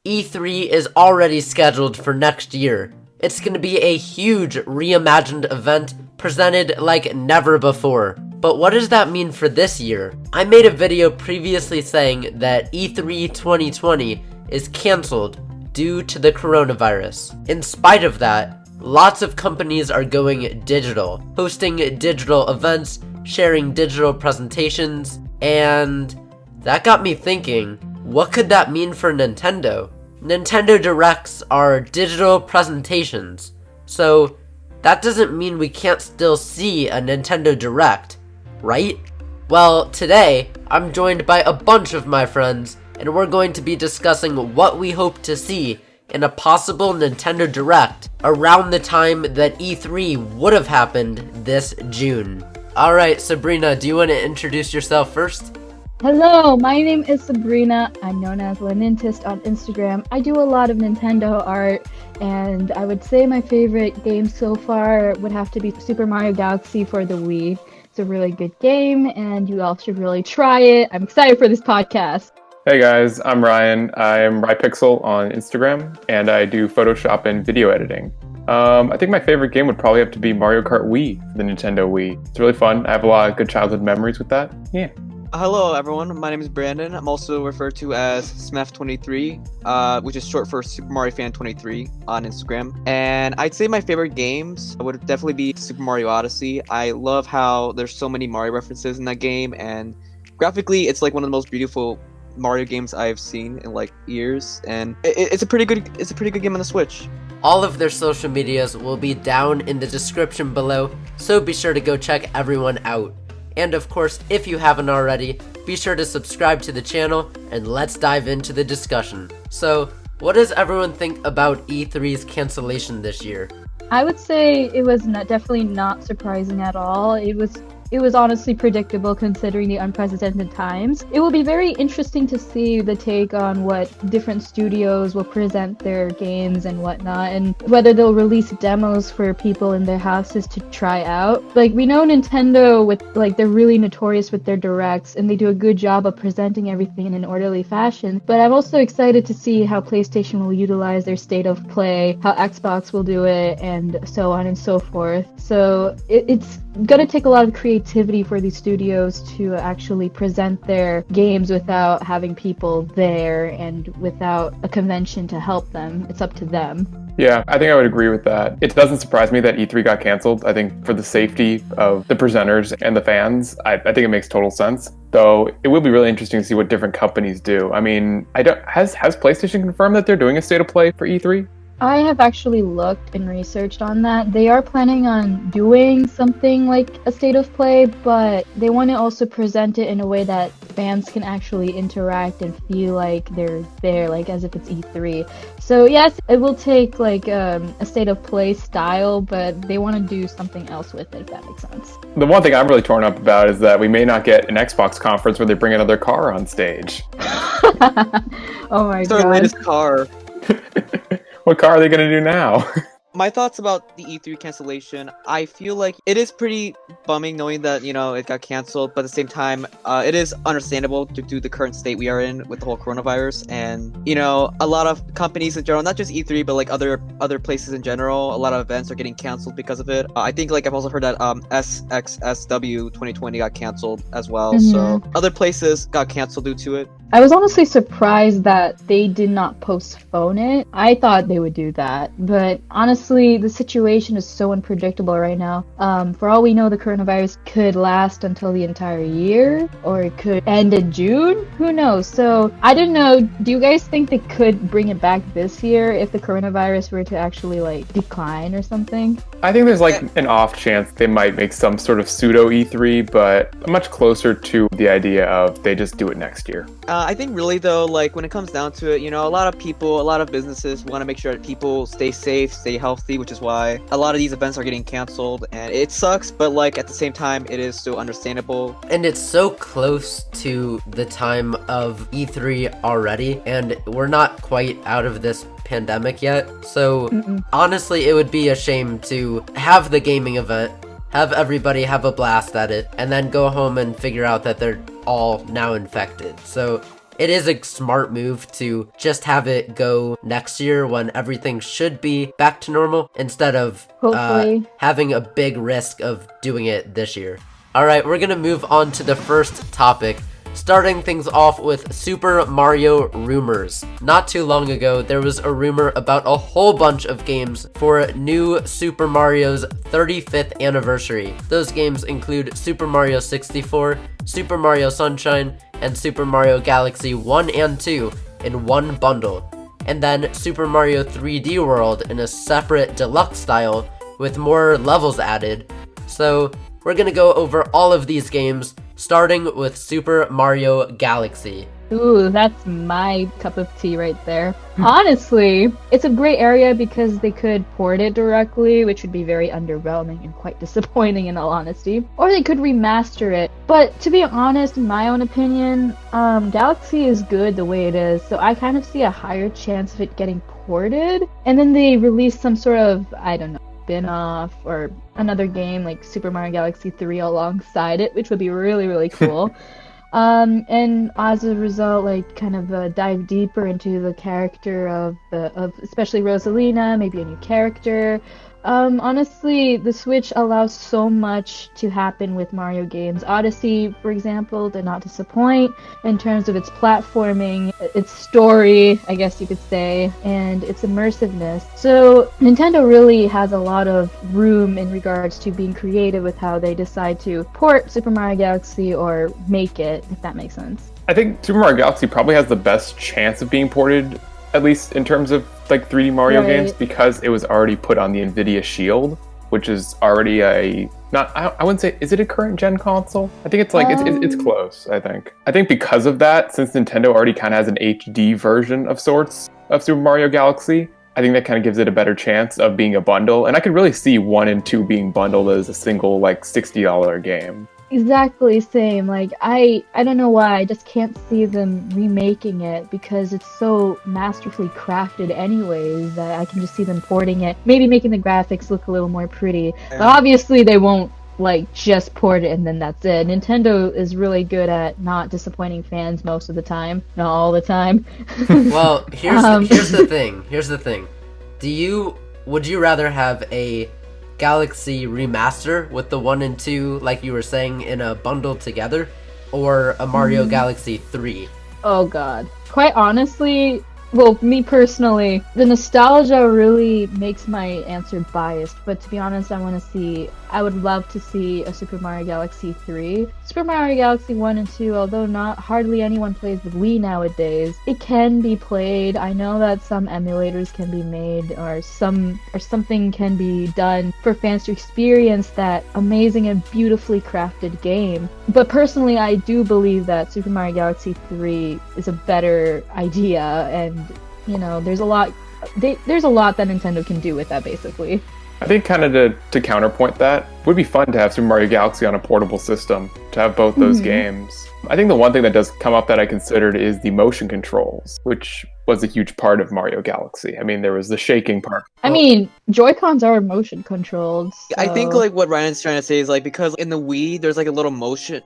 E3 is already scheduled for next year. It's gonna be a huge reimagined event presented like never before. But what does that mean for this year? I made a video previously saying that E3 2020 is cancelled due to the coronavirus. In spite of that, lots of companies are going digital, hosting digital events, sharing digital presentations, and that got me thinking, what could that mean for Nintendo? Nintendo Directs are digital presentations, so that doesn't mean we can't still see a Nintendo Direct, right? Well, today, I'm joined by a bunch of my friends, and we're going to be discussing what we hope to see in a possible Nintendo Direct around the time that E3 would have happened this June. Alright, Sabrina, do you want to introduce yourself first? Hello, my name is Sabrina. I'm known as Lenintist on Instagram. I do a lot of Nintendo art, and I would say my favorite game so far would have to be Super Mario Galaxy for the Wii. It's a really good game, and you all should really try it. I'm excited for this podcast. Hey guys, I'm Ryan. I'm RyPixel on Instagram, and I do Photoshop and video editing. I think my favorite game would probably have to be Mario Kart Wii for the Nintendo Wii. It's really fun. I have a lot of good childhood memories with that. Yeah. Hello everyone, my name is Brandon. I'm also referred to as Smef23, which is short for Super Mario Fan 23 on Instagram. And I'd say my favorite games would definitely be Super Mario Odyssey. I love how there's so many Mario references in that game, and graphically it's like one of the most beautiful Mario games I've seen in like years, and it's a pretty good game on the Switch. All of their social medias will be down in the description below, so be sure to go check everyone out. And of course, if you haven't already, be sure to subscribe to the channel, and let's dive into the discussion. So, what does everyone think about E3's cancellation this year? I would say it was definitely not surprising at all. It was honestly predictable considering the unprecedented times. It will be very interesting to see the take on what different studios will present their games and whatnot, and whether they'll release demos for people in their houses to try out. Like, we know Nintendo they're really notorious with their directs, and they do a good job of presenting everything in an orderly fashion. But I'm also excited to see how PlayStation will utilize their state of play, how Xbox will do it, and so on and so forth. So it's gonna take a lot of creativity for these studios to actually present their games without having people there and without a convention to help them. It's up to them. Yeah, I think I would agree with that. It doesn't surprise me that E3 got canceled. I think for the safety of the presenters and the fans, I think it makes total sense. Though it will be really interesting to see what different companies do. I mean, has PlayStation confirmed that they're doing a state of play for E3? I have actually looked and researched on that. They are planning on doing something like a state of play, but they want to also present it in a way that fans can actually interact and feel like they're there, like as if it's E3. So yes, it will take like a state of play style, but they want to do something else with it, if that makes sense. The one thing I'm really torn up about is that we may not get an Xbox conference where they bring another car on stage. Oh my It's god. our latest car. What car are they going to do now? My thoughts about the E3 cancellation, I feel like it is pretty bumming knowing that, it got canceled, but at the same time, it is understandable due to the current state we are in with the whole coronavirus, and, a lot of companies in general, not just E3, but like other places in general, a lot of events are getting canceled because of it. I think I've also heard that SXSW 2020 got canceled as well, so other places got canceled due to it. I was honestly surprised that they did not postpone it. I thought they would do that, but honestly, the situation is so unpredictable right now. For all we know, the coronavirus could last until the entire year, or it could end in June. Who knows? So I don't know. Do you guys think they could bring it back this year if the coronavirus were to actually decline or something? I think there's an off chance they might make some sort of pseudo E3, but much closer to the idea of they just do it next year. I think really though, when it comes down to it, a lot of people, a lot of businesses want to make sure that people stay safe, stay healthy, which is why a lot of these events are getting canceled, and it sucks, but at the same time, it is still understandable. And it's so close to the time of E3 already, and we're not quite out of this pandemic yet, so honestly, it would be a shame to have the gaming event, have everybody have a blast at it, and then go home and figure out that they're all now infected. So it is a smart move to just have it go next year when everything should be back to normal instead of Hopefully. having a big risk of doing it this year. Alright, we're gonna move on to the first topic, starting things off with Super Mario rumors. Not too long ago, there was a rumor about a whole bunch of games for new Super Mario's 35th anniversary. Those games include Super Mario 64, Super Mario Sunshine, and Super Mario Galaxy 1 and 2 in one bundle, and then Super Mario 3D World in a separate deluxe style with more levels added. So we're gonna go over all of these games, starting with Super Mario Galaxy. Ooh, that's my cup of tea right there. Honestly, it's a great area because they could port it directly, which would be very underwhelming and quite disappointing in all honesty. Or they could remaster it. But to be honest, in my own opinion, Galaxy is good the way it is, so I kind of see a higher chance of it getting ported. And then they release some sort of, I don't know, spin-off or another game like Super Mario Galaxy 3 alongside it, which would be really, really cool. And as a result, like kind of dive deeper into the character of especially Rosalina, maybe a new character. Honestly, the Switch allows so much to happen with Mario games. Odyssey, for example, did not disappoint in terms of its platforming, its story, I guess you could say, and its immersiveness. So Nintendo really has a lot of room in regards to being creative with how they decide to port Super Mario Galaxy or make it, if that makes sense. I think Super Mario Galaxy probably has the best chance of being ported, at least in terms of like 3D Mario games, because it was already put on the Nvidia Shield, which is already I wouldn't say, is it a current gen console? I think it's like, it's close, I think because of that, since Nintendo already kind of has an HD version of sorts of Super Mario Galaxy, I think that kind of gives it a better chance of being a bundle, and I could really see 1 and 2 being bundled as a single like $60 game. Exactly, same. Like, I don't know why, I just can't see them remaking it because it's so masterfully crafted anyways that I can just see them porting it, maybe making the graphics look a little more pretty. But obviously they won't, like, just port it and then that's it. Nintendo is really good at not disappointing fans most of the time. Not all the time. Well, here's the thing. Would you rather have a Galaxy remaster with the 1 and 2, like you were saying, in a bundle together, or a Mario Galaxy 3? Oh god. Quite honestly, well, me personally, the nostalgia really makes my answer biased, but to be honest, I would love to see a Super Mario Galaxy 3. Super Mario Galaxy 1 and 2, although hardly anyone plays the Wii nowadays, it can be played. I know that some emulators can be made, or something can be done for fans to experience that amazing and beautifully crafted game. But personally, I do believe that Super Mario Galaxy 3 is a better idea, and you know, there's a lot that Nintendo can do with that, basically. I think kind of to counterpoint that, would be fun to have Super Mario Galaxy on a portable system, to have both those games. I think the one thing that does come up that I considered is the motion controls, which was a huge part of Mario Galaxy. I mean, there was the shaking part. I mean, JoyCons are motion controlled. So... I think like what Ryan's trying to say is like, because in the Wii there's like a little motion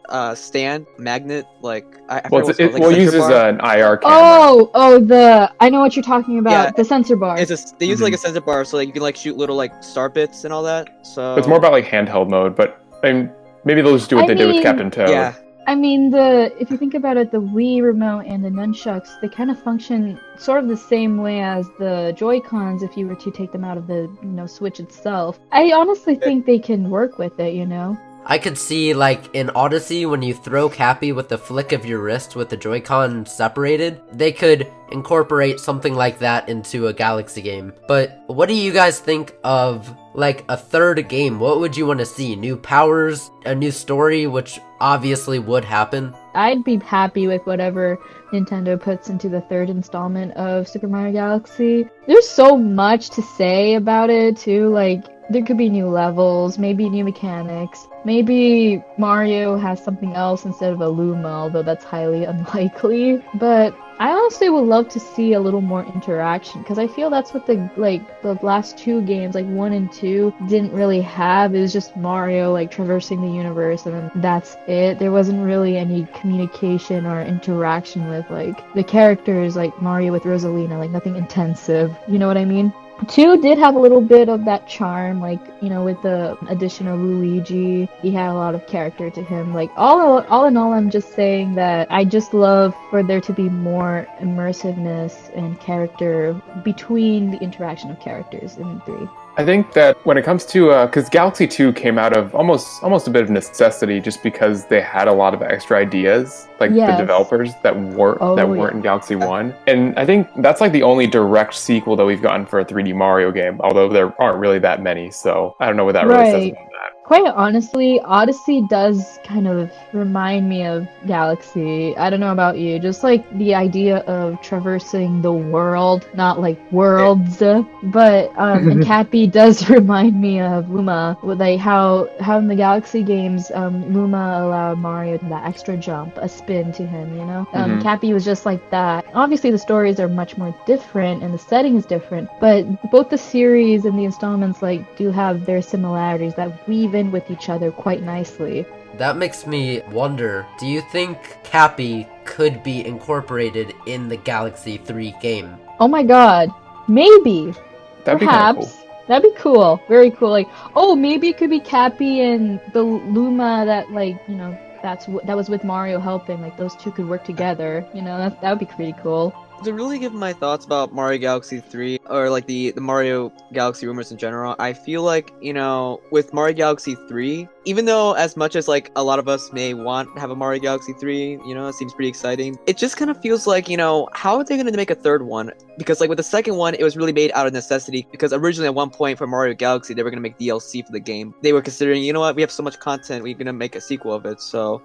magnet, it uses an IR camera. I know what you're talking about. Yeah, the sensor bar. They use like a sensor bar, so like you can like shoot little like star bits and all that. So it's more about like handheld mode, but maybe they'll just do what they did with Captain Toad. Yeah. I mean, if you think about it, the Wii remote and the nunchucks, they kind of function sort of the same way as the Joy-Cons if you were to take them out of the, Switch itself. I honestly think they can work with it, I could see, like, in Odyssey, when you throw Cappy with the flick of your wrist with the Joy-Con separated, they could incorporate something like that into a Galaxy game. But what do you guys think of, like, a third game? What would you want to see? New powers? A new story? Which obviously would happen. I'd be happy with whatever Nintendo puts into the third installment of Super Mario Galaxy. There's so much to say about it, too. Like, there could be new levels, maybe new mechanics. Maybe Mario has something else instead of a Luma, although that's highly unlikely. But I honestly would love to see a little more interaction because I feel that's what the last two games, like 1 and 2, didn't really have. It was just Mario like traversing the universe and then that's it. There wasn't really any communication or interaction with like the characters, like Mario with Rosalina, like nothing intensive. You know what I mean? 2 did have a little bit of that charm, like, you know, with the addition of Luigi, he had a lot of character to him. Like, all in all, I'm just saying that I just love for there to be more immersiveness and character between the interaction of characters in 3. I think that when it comes to, because Galaxy 2 came out of almost a bit of necessity, just because they had a lot of extra ideas, like the developers that weren't in Galaxy 1, and I think that's like the only direct sequel that we've gotten for a 3D Mario game. Although there aren't really that many, so I don't know what that really says about that. Quite honestly, Odyssey does kind of remind me of Galaxy. I don't know about you, just like the idea of traversing the world, not like worlds, but and Cappy does remind me of Luma, with like how in the Galaxy games, Luma allowed Mario that extra jump, a spin to him, you know? Cappy was just like that. Obviously, the stories are much more different and the setting is different, but both the series and the installments like do have their similarities that weave in with each other quite nicely. That makes me wonder, do you think Cappy could be incorporated in the Galaxy 3 game? Oh my god, maybe. That'd Perhaps. Be kind of cool. That'd be cool. Very cool. Like, oh, maybe it could be Cappy and the Luma that, like, you know, that was with Mario helping. Like, those two could work together. You know, that would be pretty cool. To really give my thoughts about Mario Galaxy 3, or like the Mario Galaxy rumors in general, I feel like, you know, with Mario Galaxy 3, even though as much as like a lot of us may want to have a Mario Galaxy 3, you know, it seems pretty exciting, it just kind of feels like, you know, how are they going to make a third one? Because like with the second one, it was really made out of necessity, because originally at one point for Mario Galaxy, they were going to make DLC for the game. They were considering, you know what, we have so much content, we're going to make a sequel of it, so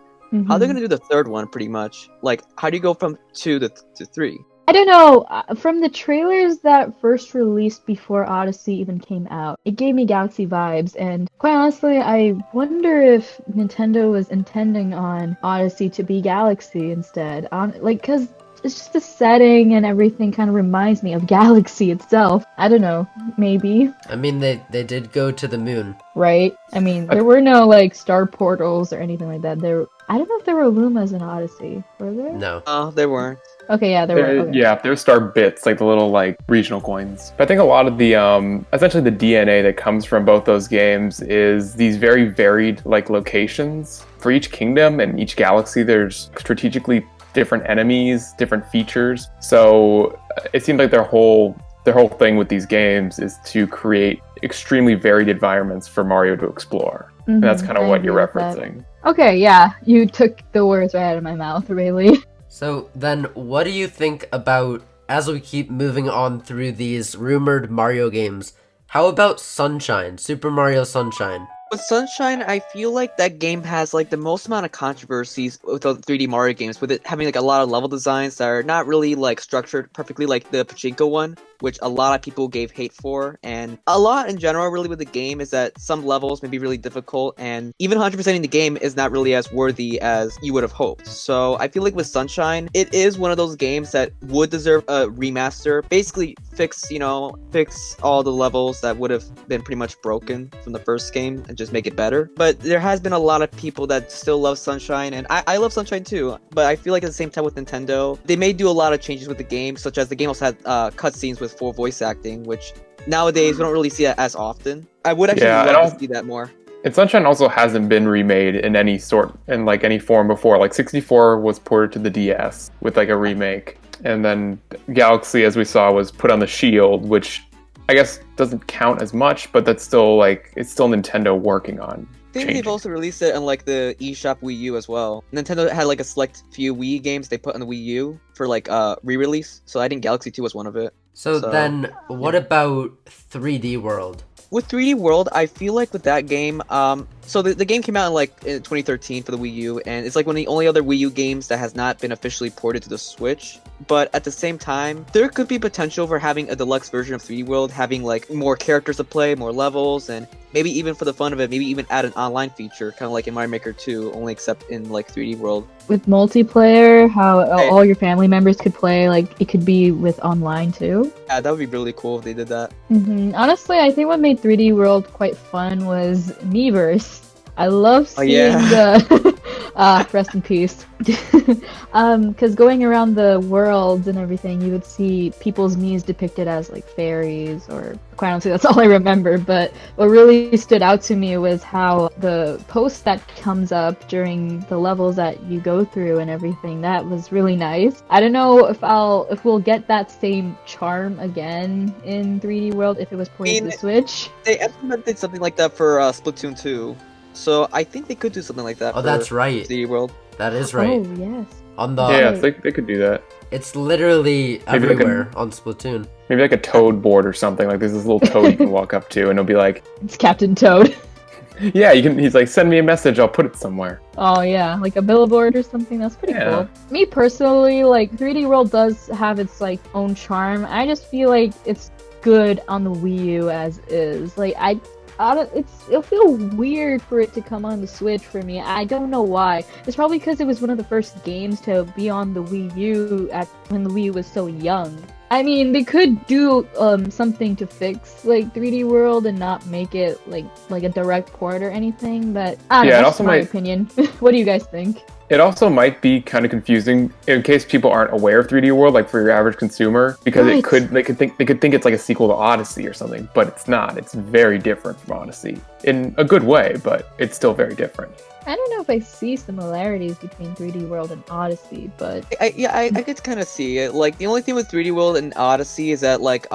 how are they going to do the third one, pretty much? Like, how do you go from 2 to 3? I don't know. From the trailers that first released before Odyssey even came out, it gave me Galaxy vibes, and quite honestly, I wonder if Nintendo was intending on Odyssey to be Galaxy instead. Because it's just the setting and everything kind of reminds me of Galaxy itself. I don't know. Maybe. I mean, they did go to the moon. Right? I mean, there were no, like, star portals or anything like that. I don't know if there were Lumas in Odyssey. Were there? No. Oh, there weren't. Okay, yeah, there were. Okay. Yeah, there were star bits, like the little like regional coins. But I think a lot of the essentially the DNA that comes from both those games is these very varied like locations. For each kingdom and each galaxy, there's strategically different enemies, different features. So it seems like their whole thing with these games is to create extremely varied environments for Mario to explore. And that's kind of what you're referencing. Okay, yeah, you took the words right out of my mouth, really. So then what do you think about, as we keep moving on through these rumored Mario games, how about Sunshine, Super Mario Sunshine? With Sunshine, I feel like that game has like the most amount of controversies with the 3D Mario games, with it having like a lot of level designs that are not really like structured perfectly, like the Pachinko one, which a lot of people gave hate for, and a lot in general really with the game is that some levels may be really difficult, and even 100%ing the game is not really as worthy as you would have hoped. So I feel like with Sunshine, it is one of those games that would deserve a remaster, basically fix all the levels that would have been pretty much broken from the first game and just make it better. But there has been a lot of people that still love Sunshine, and I love Sunshine too, but I feel like at the same time with Nintendo, they may do a lot of changes with the game, such as the game also had cutscenes with full voice acting, which nowadays we don't really see that as often. I would actually love to see that more. And Sunshine also hasn't been remade in any form before. Like 64 was ported to the DS with like a remake, and then Galaxy, as we saw, was put on the Shield, which I guess doesn't count as much, but that's still like it's still Nintendo working on. I think they've also released it on like the eShop Wii U as well. Nintendo had like a select few Wii games they put on the Wii U for like re-release, so I think Galaxy 2 was one of it. So then what about 3D World? With 3D World, I feel like with that game, So the game came out in 2013 for the Wii U, and it's like one of the only other Wii U games that has not been officially ported to the Switch. But at the same time, there could be potential for having a deluxe version of 3D World, having like more characters to play, more levels, and maybe even for the fun of it, maybe even add an online feature, kind of like in Mario Maker 2, only except in like 3D World. With multiplayer, how all your family members could play, like it could be with online too. Yeah, that would be really cool if they did that. Honestly, I think what made 3D World quite fun was Miiverse. I love seeing yeah. the rest in peace. Because going around the worlds and everything, you would see people's Miis depicted as like fairies, or quite honestly, that's all I remember. But what really stood out to me was how the post that comes up during the levels that you go through and everything. That was really nice. I don't know if we'll get that same charm again in 3D World if it was ported to the Switch. They implemented something like that for Splatoon 2. So I think they could do something like that. Oh, that's right. 3D World. That is right. Oh, yes. On the Yeah, they could do that. It's literally Maybe like everywhere on Splatoon. Maybe like a Toad board or something. Like there's this little Toad you can walk up to, and it'll be like, It's Captain Toad. yeah, you can. He's like, send me a message, I'll put it somewhere. Oh yeah, like a billboard or something. That's pretty cool. Me personally, like 3D World does have its like own charm. I just feel like it's good on the Wii U as is. Like it'll feel weird for it to come on the Switch for me. I don't know why. It's probably because it was one of the first games to be on the Wii U when the Wii U was so young. I mean, they could do something to fix like 3D World and not make it like a direct port or anything. But I don't know. That's my opinion. What do you guys think? It also might be kind of confusing in case people aren't aware of 3D World, like for your average consumer, because they could think it's like a sequel to Odyssey or something, but it's not. It's very different from Odyssey in a good way, but it's still very different. I don't know if I see similarities between 3D World and Odyssey, but I could kind of see it. Like the only thing with 3D World and Odyssey is that like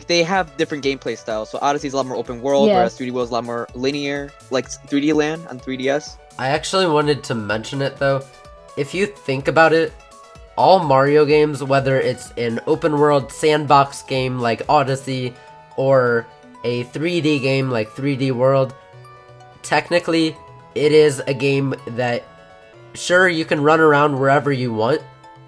they have different gameplay styles. So Odyssey's a lot more open world, whereas 3D World is a lot more linear, like 3D Land on 3DS. I actually wanted to mention it though. If you think about it, all Mario games, whether it's an open world sandbox game like Odyssey or a 3D game like 3D World, technically it is a game that, sure, you can run around wherever you want,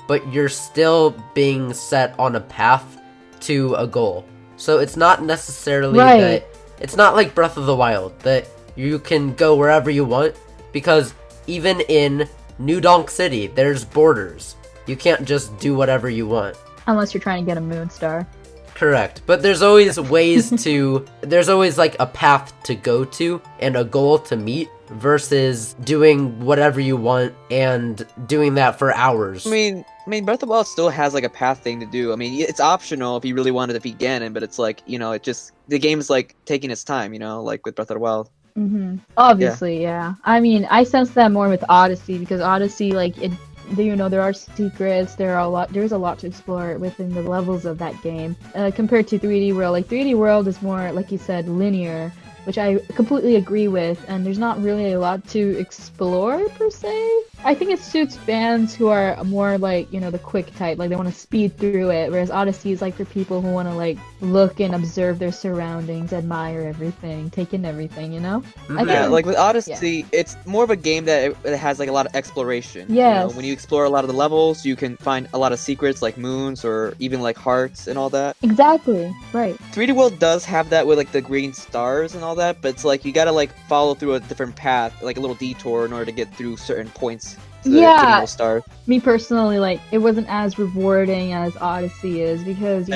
but you're still being set on a path to a goal. So it's not necessarily that, it's not like Breath of the Wild, that you can go wherever you want. Because even in New Donk City, there's borders. You can't just do whatever you want. Unless you're trying to get a moon star. Correct. But there's always ways to... There's always like a path to go to and a goal to meet versus doing whatever you want and doing that for hours. I mean, Breath of the Wild still has like a path thing to do. I mean, it's optional if you really wanted to beat Ganon, but it's like, the game's like taking its time, like with Breath of the Wild. Obviously, yeah. I mean, I sense that more with Odyssey because Odyssey, like, there are secrets. There's a lot to explore within the levels of that game. Compared to 3D World, like 3D World is more, like you said, linear, which I completely agree with. And there's not really a lot to explore per se. I think it suits fans who are more like, the quick type, like they want to speed through it, whereas Odyssey is like for people who want to like look and observe their surroundings, admire everything, take in everything, Yeah, like with Odyssey, it's more of a game that it has like a lot of exploration. Yes. When you explore a lot of the levels, you can find a lot of secrets like moons or even like hearts and all that. Exactly, right. 3D World does have that with like the green stars and all that, but it's like you gotta like follow through a different path, like a little detour in order to get through certain points. Star. Me personally, like it wasn't as rewarding as Odyssey is because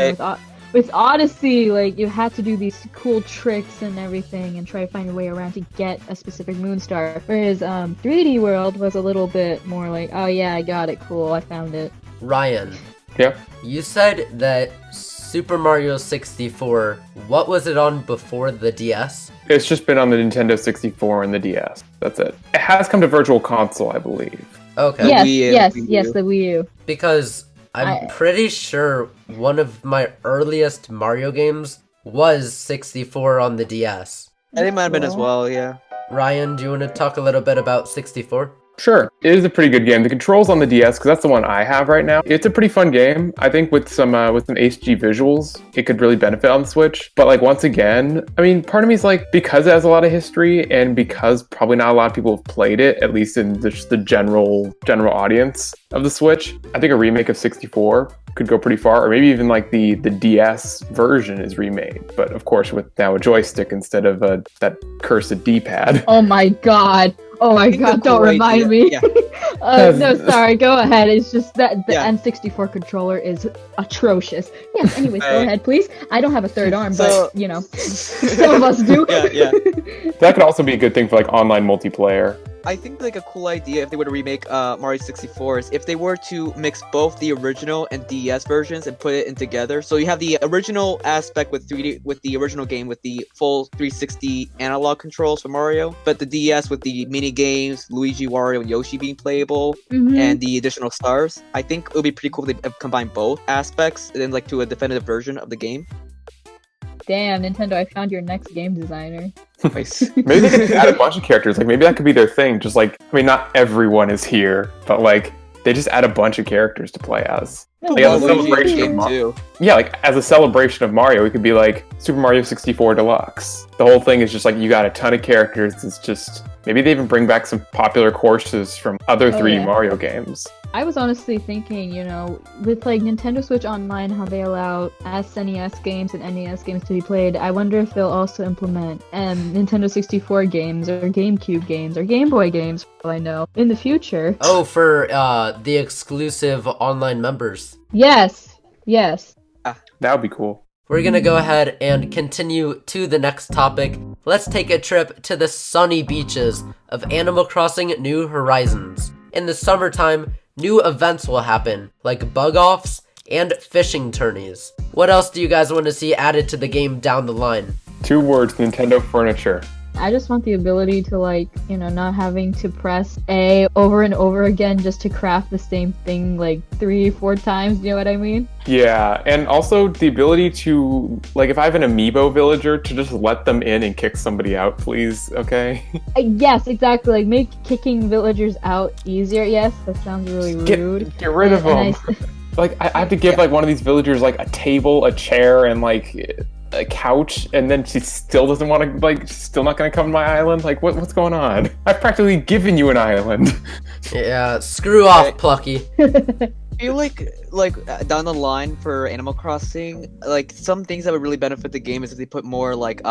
with Odyssey, like you had to do these cool tricks and everything and try to find your way around to get a specific moon star. Whereas 3D World was a little bit more like, oh yeah, I got it, cool, I found it. Ryan. Yeah. You said that Super Mario 64, what was it on before the DS? It's just been on the Nintendo 64 and the DS. That's it. It has come to Virtual Console, I believe. Okay. Yes, the Wii U. Because I'm pretty sure one of my earliest Mario games was 64 on the DS. I think it might have been as well, yeah. Ryan, do you want to talk a little bit about 64? Sure, it is a pretty good game. The controls on the DS, because that's the one I have right now, it's a pretty fun game. I think with some HD visuals, it could really benefit on the Switch. But like once again, I mean, part of me is like, because it has a lot of history and because probably not a lot of people have played it, at least in the general audience of the Switch, I think a remake of 64 could go pretty far, or maybe even like the DS version is remade, but of course with now a joystick instead of that cursed D-pad. Oh my god. Oh my god, don't remind me. Yeah. No, sorry, go ahead. It's just that the N64 controller is atrocious. Yeah, anyways, go ahead, please. I don't have a third arm, but, you know, some of us do. Yeah. That could also be a good thing for like online multiplayer. I think like a cool idea if they were to remake Mario 64 is if they were to mix both the original and DS versions and put it in together. So you have the original aspect with 3D with the original game with the full 360 analog controls for Mario, but the DS with the mini games, Luigi, Wario, and Yoshi being playable, and the additional stars. I think it would be pretty cool if they combine both aspects and then like to a definitive version of the game. Damn, Nintendo, I found your next game designer. Nice. Maybe they could just add a bunch of characters. Like maybe that could be their thing. Just like, I mean, not everyone is here, but like they just add a bunch of characters to play as. Like, as a celebration of Mario. Yeah, like as a celebration of Mario, it could be like Super Mario 64 Deluxe. The whole thing is just like you got a ton of characters. It's just maybe they even bring back some popular courses from other 3D Mario games. I was honestly thinking, you know, with like Nintendo Switch Online, how they allow SNES games and NES games to be played, I wonder if they'll also implement Nintendo 64 games or GameCube games or Game Boy games, for all I know, in the future. Oh, for the exclusive online members. Yes. That would be cool. We're gonna go ahead and continue to the next topic. Let's take a trip to the sunny beaches of Animal Crossing New Horizons. In the summertime, new events will happen, like bug-offs and fishing tourneys. What else do you guys want to see added to the game down the line? 2 words, Nintendo furniture. I just want the ability to, like, you know, not having to press A over and over again just to craft the same thing like 3-4 times, you know what I mean? Yeah, and also the ability to, like, if I have an Amiibo villager, to just let them in and kick somebody out, please, okay? Yes, exactly, like, make kicking villagers out easier. Yes, that sounds really rude. Get rid of them. Like, I have to give, like, one of these villagers, like, a table, a chair, and, like, a couch, and then she still doesn't want to, like, she's still not going to come to my island? Like, what's going on? I've practically given you an island. Yeah, screw off, Plucky. I feel like down the line for Animal Crossing, like some things that would really benefit the game is if they put more like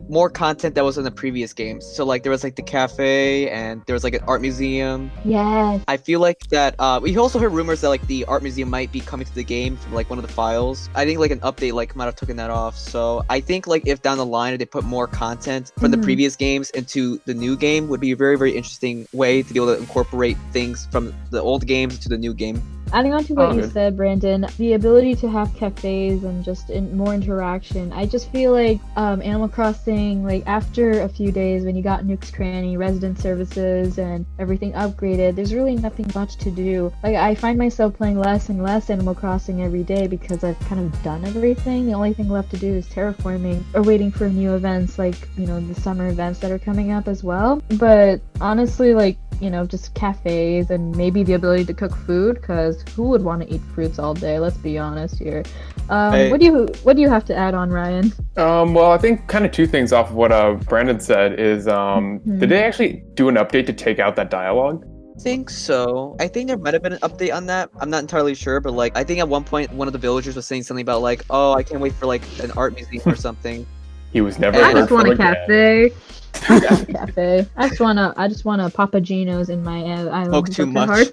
more content that was in the previous games. So like there was like the cafe and there was like an art museum. Yes. I feel like that we also heard rumors that like the art museum might be coming to the game from like one of the files. I think like an update like might have taken that off. So I think like if down the line they put more content from the previous games into the new game would be a very, very interesting way to be able to incorporate things from the old games to the new game. Adding on to what you said, Brandon, the ability to have cafes and just more interaction. I just feel like Animal Crossing, like after a few days when you got Nook's Cranny, resident services, and everything upgraded, there's really nothing much to do. Like I find myself playing less and less Animal Crossing every day because I've kind of done everything. The only thing left to do is terraforming or waiting for new events like, you know, the summer events that are coming up as well. But honestly, like, you know, just cafes and maybe the ability to cook food, because who would want to eat fruits all day? Let's be honest here. What do you have to add on, Ryan? Well, I think kind of 2 things off of what Brandon said is did they actually do an update to take out that dialogue? I think so. I think there might have been an update on that. I'm not entirely sure, but like I think at one point one of the villagers was saying something about like, oh, I can't wait for like an art museum or something. He was never. I just want a again. cafe. Cafe. I just want a Papa Gino's in my island. Smoke too much.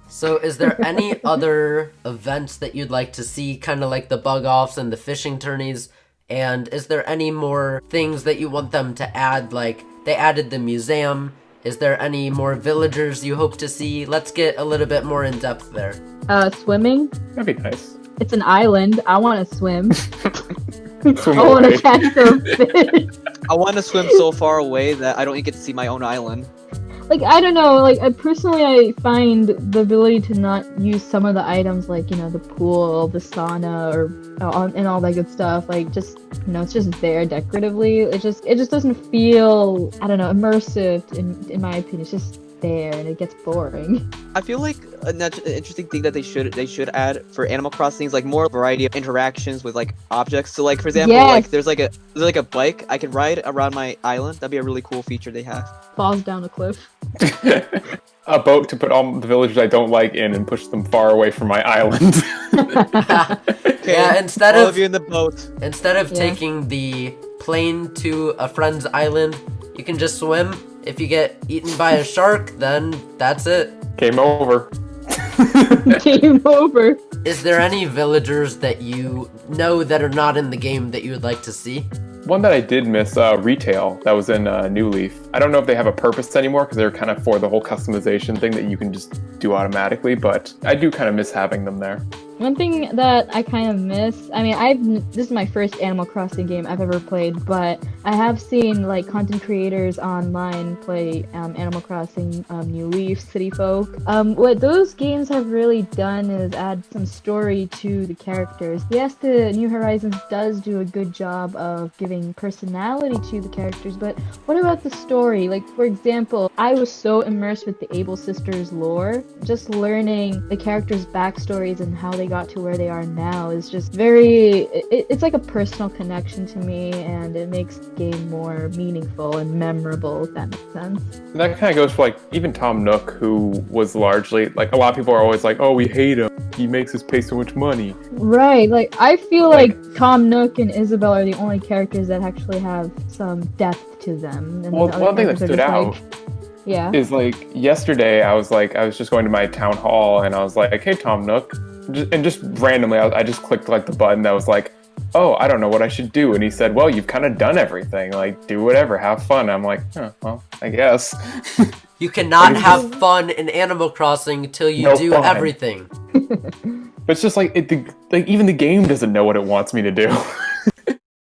So is there any other events that you'd like to see, kind of like the bug-offs and the fishing tourneys? And is there any more things that you want them to add, like they added the museum? Is there any more villagers you hope to see? Let's get a little bit more in depth there. Swimming. That'd be nice. It's an island. I want to swim. Swim I want away. to catch some fish. I want to swim so far away that I don't even get to see my own island. Like, I don't know, like, I find the ability to not use some of the items, like, you know, the pool, the sauna, and all that good stuff, like, just, you know, it's just there decoratively. It just doesn't feel, I don't know, immersive, in my opinion. It's just, there and it gets boring. I feel like an interesting thing that they should add for Animal Crossing is like more variety of interactions with like objects. So like for example, Yes. like there's like a bike I can ride around my island. That'd be a really cool feature they have. Falls down a cliff. A boat to put all the villagers I don't like in and push them far away from my island. Okay, Yeah, instead all of of you in the boat. Instead of Yeah. taking the plane to a friend's island, you can just swim. If you get eaten by a shark, then that's it. Game over. Game over. Is there any villagers that you know that are not in the game that you would like to see? One that I did miss, retail, that was in New Leaf. I don't know if they have a purpose anymore because they're kind of for the whole customization thing that you can just do automatically, but I do kind of miss having them there. One thing that I kind of miss, I mean, this is my first Animal Crossing game I've ever played, but I have seen like content creators online play Animal Crossing, New Leaf, City Folk. What those games have really done is add some story to the characters. Yes, the New Horizons does do a good job of giving personality to the characters, but what about the story? Like, for example, I was so immersed with the Able Sisters lore, just learning the characters' backstories and how they got to where they are now is just it's like a personal connection to me, and it makes the game more meaningful and memorable, if that makes sense. And that kind of goes for like even Tom Nook, who was largely like a lot of people are always like, oh, we hate him. He makes us pay so much money. Right, like I feel like Tom Nook and Isabelle are the only characters that actually have some depth to them. And Well, the other one thing that characters stood are out just yeah. is like yesterday I was just going to my town hall and I was like, hey, Tom Nook. Just randomly, I just clicked like the button that was like, oh, I don't know what I should do. And he said, well, you've kind of done everything. Like, do whatever, have fun. I'm like, well, I guess. You cannot have fun in Animal Crossing till you No do fun. everything. But it's just like, even the game doesn't know what it wants me to do.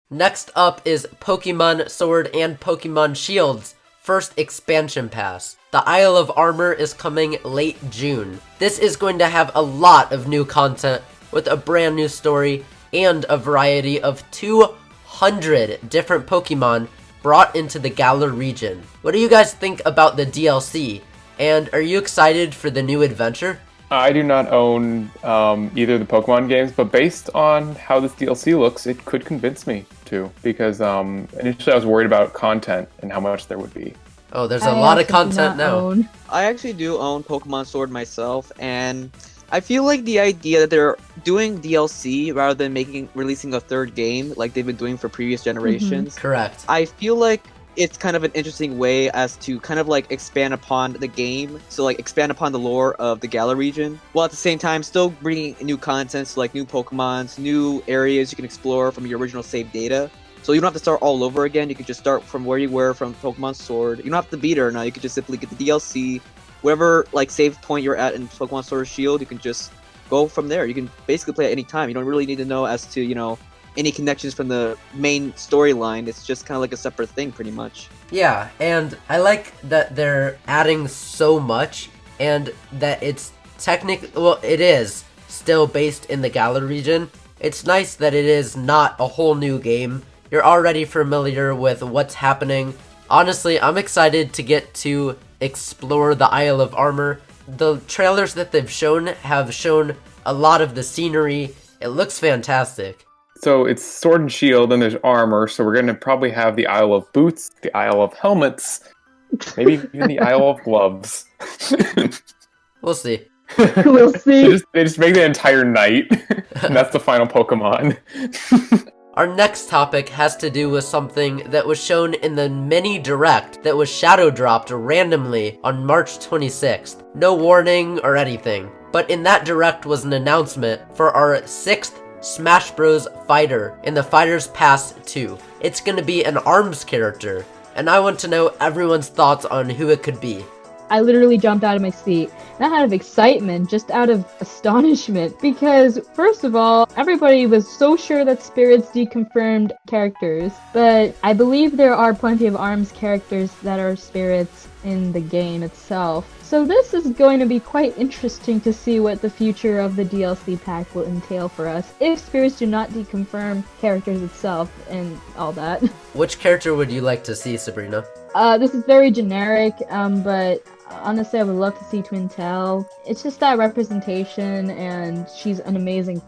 Next up is Pokemon Sword and Pokemon Shield's first expansion pass. The Isle of Armor is coming late June. This is going to have a lot of new content with a brand new story and a variety of 200 different Pokemon brought into the Galar region. What do you guys think about the DLC? And are you excited for the new adventure? I do not own either of the Pokemon games, but based on how this DLC looks, it could convince me to. Because initially I was worried about content and how much there would be. Oh, there's a lot of content now. Own. I actually do own Pokemon Sword myself, and I feel like the idea that they're doing DLC rather than releasing a third game like they've been doing for previous generations. Correct. I feel like it's kind of an interesting way as to kind of like expand upon the game, so like expand upon the lore of the Galar region, while at the same time still bringing new content, so like new Pokemons, new areas you can explore from your original save data. So you don't have to start all over again. You can just start from where you were from Pokemon Sword. You don't have to beat her now. You can just simply get the DLC. Whatever like save point you're at in Pokemon Sword or Shield, you can just go from there. You can basically play at any time. You don't really need to know as to, any connections from the main storyline. It's just kind of like a separate thing pretty much. Yeah, and I like that they're adding so much and that it's it is still based in the Galar region. It's nice that it is not a whole new game. You're already familiar with what's happening. Honestly, I'm excited to get to explore the Isle of Armor. The trailers that they've shown have shown a lot of the scenery. It looks fantastic. So it's Sword and Shield, and there's armor, so we're going to probably have the Isle of Boots, the Isle of Helmets, maybe even the Isle of Gloves. We'll see. We'll see. They just make the entire night, and that's the final Pokemon. Our next topic has to do with something that was shown in the mini direct that was shadow dropped randomly on March 26th. No warning or anything. But in that direct was an announcement for our 6th Smash Bros. Fighter in the Fighters Pass 2. It's gonna be an ARMS character, and I want to know everyone's thoughts on who it could be. I literally jumped out of my seat. Not out of excitement, just out of astonishment. Because, first of all, everybody was so sure that Spirits deconfirmed characters. But I believe there are plenty of ARMS characters that are Spirits in the game itself. So this is going to be quite interesting to see what the future of the DLC pack will entail for us, if Spirits do not deconfirm characters itself and all that. Which character would you like to see, Sabrina? This is very generic, but Honestly, I would love to see Twintel. It's just that representation, and she's an amazing.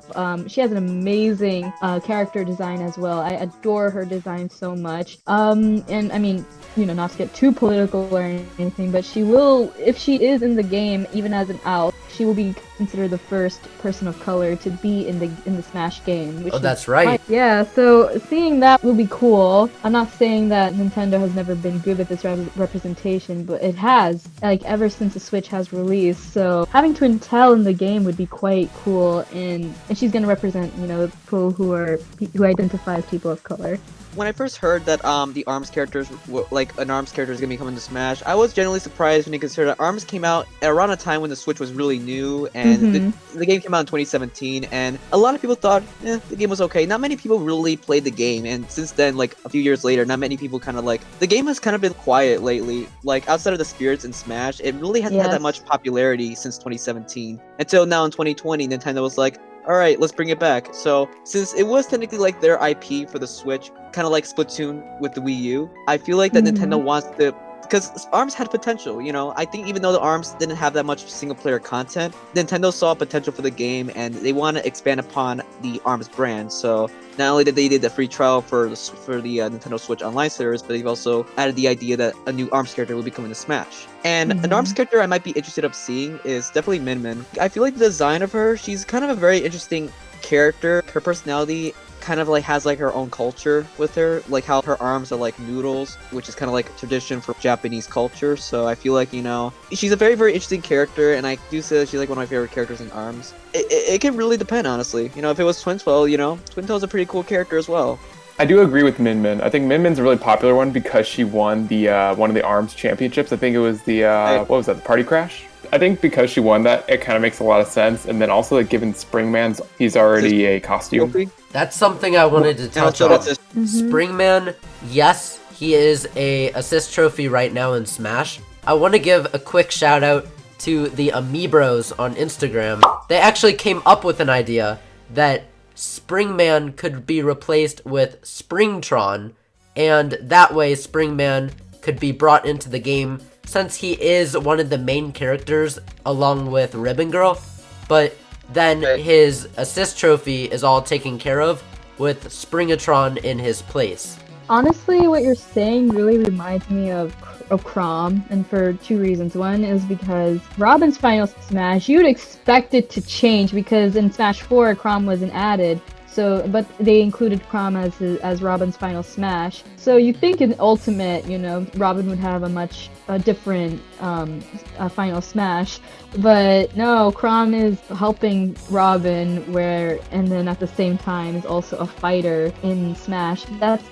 She has an amazing character design as well. I adore her design so much. And I mean, not to get too political or anything, but she will, if she is in the game, even as an alt, she will be considered the first person of color to be in the Smash game. Which that's right. Yeah, so seeing that will be cool. I'm not saying that Nintendo has never been good with its representation, but it has, like, ever since the Switch has released. So having Twintel in the game would be quite cool, and she's gonna represent, people who identify as people of color. When I first heard that the ARMS characters, like an ARMS character is gonna be coming to Smash, I was genuinely surprised when you consider that ARMS came out around a time when the Switch was really new, and the game came out in 2017, and a lot of people thought, the game was okay. Not many people really played the game, and since then, like a few years later, not many people the game has kind of been quiet lately. Like outside of the spirits in Smash, it really hasn't had that much popularity since 2017. Until now in 2020, Nintendo was like, alright, let's bring it back. So, since it was technically like their IP for the Switch, kind of like Splatoon with the Wii U, I feel like that Nintendo wants to, because ARMS had potential, I think even though the ARMS didn't have that much single-player content, Nintendo saw potential for the game, and they want to expand upon the ARMS brand. So, not only did they did the free trial for the Nintendo Switch Online service, but they've also added the idea that a new ARMS character will be coming to Smash. And an ARMS character I might be interested in seeing is definitely Min Min. I feel like the design of her, she's kind of a very interesting character. Her personality kind of like has like her own culture with her, like how her arms are like noodles, which is kind of like a tradition for Japanese culture. So I feel like, she's a very, very interesting character, and I do say that she's like one of my favorite characters in ARMS. It can really depend, honestly. If it was Twintel, Twintel's a pretty cool character as well. I do agree with Min Min. I think Min Min's a really popular one because she won the one of the ARMS championships. I think it was the what was that? The Party Crash. I think because she won that, it kind of makes a lot of sense. And then also, like, given Springman's, he's already a costume. That's something I wanted to touch on. Springman, yes, he is a assist trophy right now in Smash. I want to give a quick shout out to the Amiibos on Instagram. They actually came up with an idea that Springman could be replaced with Springtron, and that way Springman could be brought into the game, since he is one of the main characters along with Ribbon Girl, but then his assist trophy is all taken care of with Springatron in his place. Honestly, what you're saying really reminds me of Chrom, and for two reasons. One is because Robin's Final Smash, you'd expect it to change because in Smash 4, Chrom wasn't added. But they included Chrom as Robin's Final Smash. So you think in Ultimate, Robin would have a much different Final Smash. But no, Chrom is helping Robin, and then at the same time is also a fighter in Smash.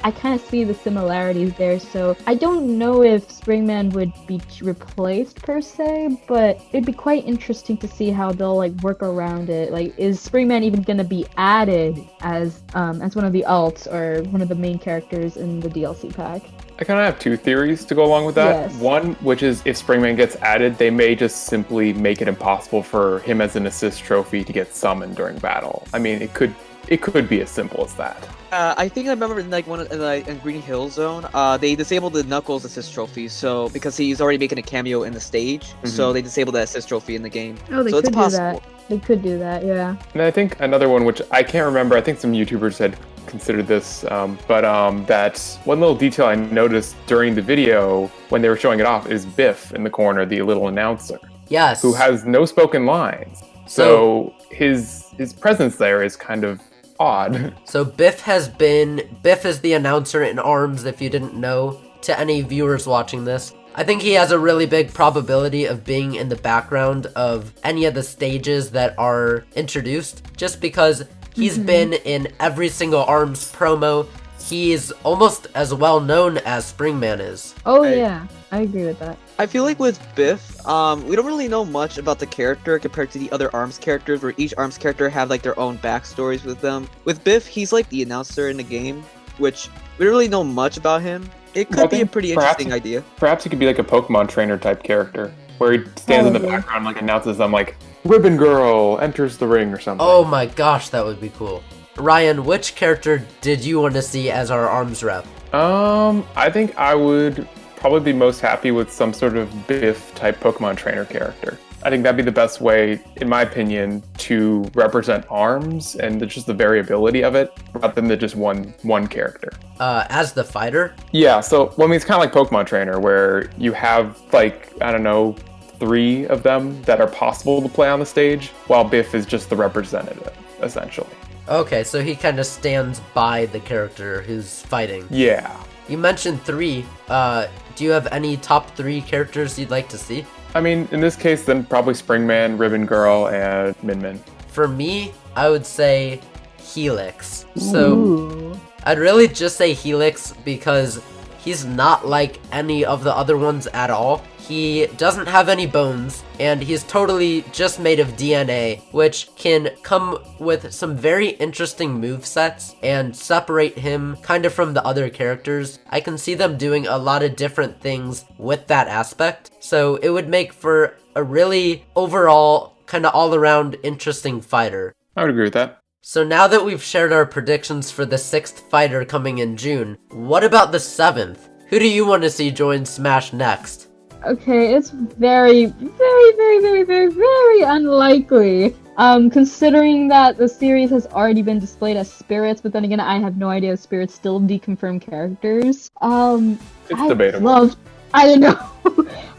I kind of see the similarities there. So I don't know if Springman would be replaced per se, but it'd be quite interesting to see how they'll work around it. Is Springman even gonna be added as one of the alts or one of the main characters in the DLC pack? I kind of have two theories to go along with that. Yes. One, which is if Springman gets added, they may just simply make it impossible for him as an assist trophy to get summoned during battle. I mean, it could be as simple as that. I think I remember in Green Hill Zone, they disabled the Knuckles assist trophy, so because he's already making a cameo in the stage, so they disabled that assist trophy in the game. Oh, they so could it's do that. They could do that, yeah. And I think another one, which I can't remember, I think some YouTubers had considered this, but that one little detail I noticed during the video when they were showing it off is Biff in the corner, the little announcer. Yes. Who has no spoken lines. So his presence there is kind of odd. So Biff is the announcer in ARMS, if you didn't know, to any viewers watching this. I think he has a really big probability of being in the background of any of the stages that are introduced, just because he's been in every single ARMS promo. He's almost as well known as Springman is. Oh yeah, I agree with that. I feel like with Biff, we don't really know much about the character compared to the other ARMS characters, where each ARMS character have their own backstories with them. With Biff, he's the announcer in the game, which we don't really know much about him. It could be a pretty interesting idea. Perhaps he could be a Pokemon trainer type character, where he stands in the background announces them Ribbon Girl enters the ring or something. Oh my gosh, that would be cool. Ryan, which character did you want to see as our ARMS rep? I think I would probably be most happy with some sort of Biff-type Pokemon trainer character. I think that'd be the best way, in my opinion, to represent ARMS and just the variability of it, rather than just one character. As the fighter? Yeah, so, well, I mean, it's kind of like Pokemon Trainer, where you have, like, I don't know, 3 of them that are possible to play on the stage, while Biff is just the representative, essentially. Okay, so he kind of stands by the character who's fighting. Yeah. You mentioned 3. Do you have any top 3 characters you'd like to see? I mean, in this case, then probably Springman, Ribbon Girl, and Min. For me, I would say Helix. So, Ooh. I'd really just say Helix because he's not like any of the other ones at all. He doesn't have any bones, and he's totally just made of DNA, which can come with some very interesting movesets and separate him kind of from the other characters. I can see them doing a lot of different things with that aspect, so it would make for a really overall, kind of all-around interesting fighter. I would agree with that. So now that we've shared our predictions for the 6th fighter coming in June, what about the 7th? Who do you want to see join Smash next? Okay, it's very, very, very, very, very, very unlikely. Considering that the series has already been displayed as spirits, but then again, I have no idea if spirits still deconfirm characters. It's debatable. I don't know.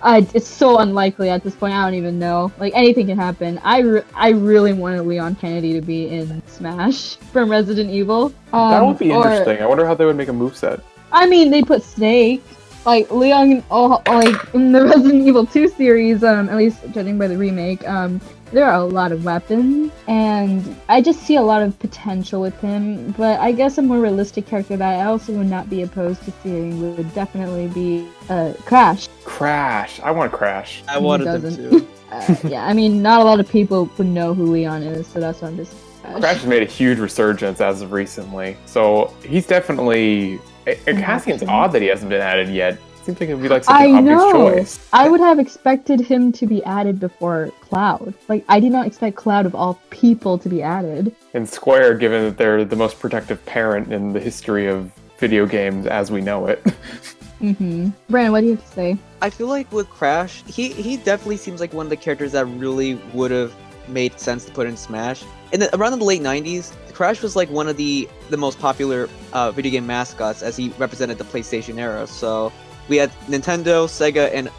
It's so unlikely at this point. I don't even know. Like, anything can happen. I really wanted Leon Kennedy to be in Smash from Resident Evil. That would be interesting. I wonder how they would make a moveset. I mean, they put Snake. Like, Leon, like, in the Resident Evil 2 series, at least judging by the remake, there are a lot of weapons, and I just see a lot of potential with him, but I guess a more realistic character that I also would not be opposed to seeing would definitely be, Crash. Crash! I want Crash. I wanted them to. Yeah, I mean, not a lot of people would know who Leon is, so that's why I'm just... Crash has made a huge resurgence as of recently, so he's definitely... Cassian's odd that he hasn't been added yet. Seems like it would be like such an obvious choice. I would have expected him to be added before Cloud. Like, I did not expect Cloud of all people to be added. And Square, given that they're the most protective parent in the history of video games as we know it. Brandon, what do you have to say? I feel like with Crash, he definitely seems like one of the characters that really would have made sense to put in Smash. Around the late 90s, Crash was like one of the most popular video game mascots as he represented the PlayStation era. So we had Nintendo, Sega, and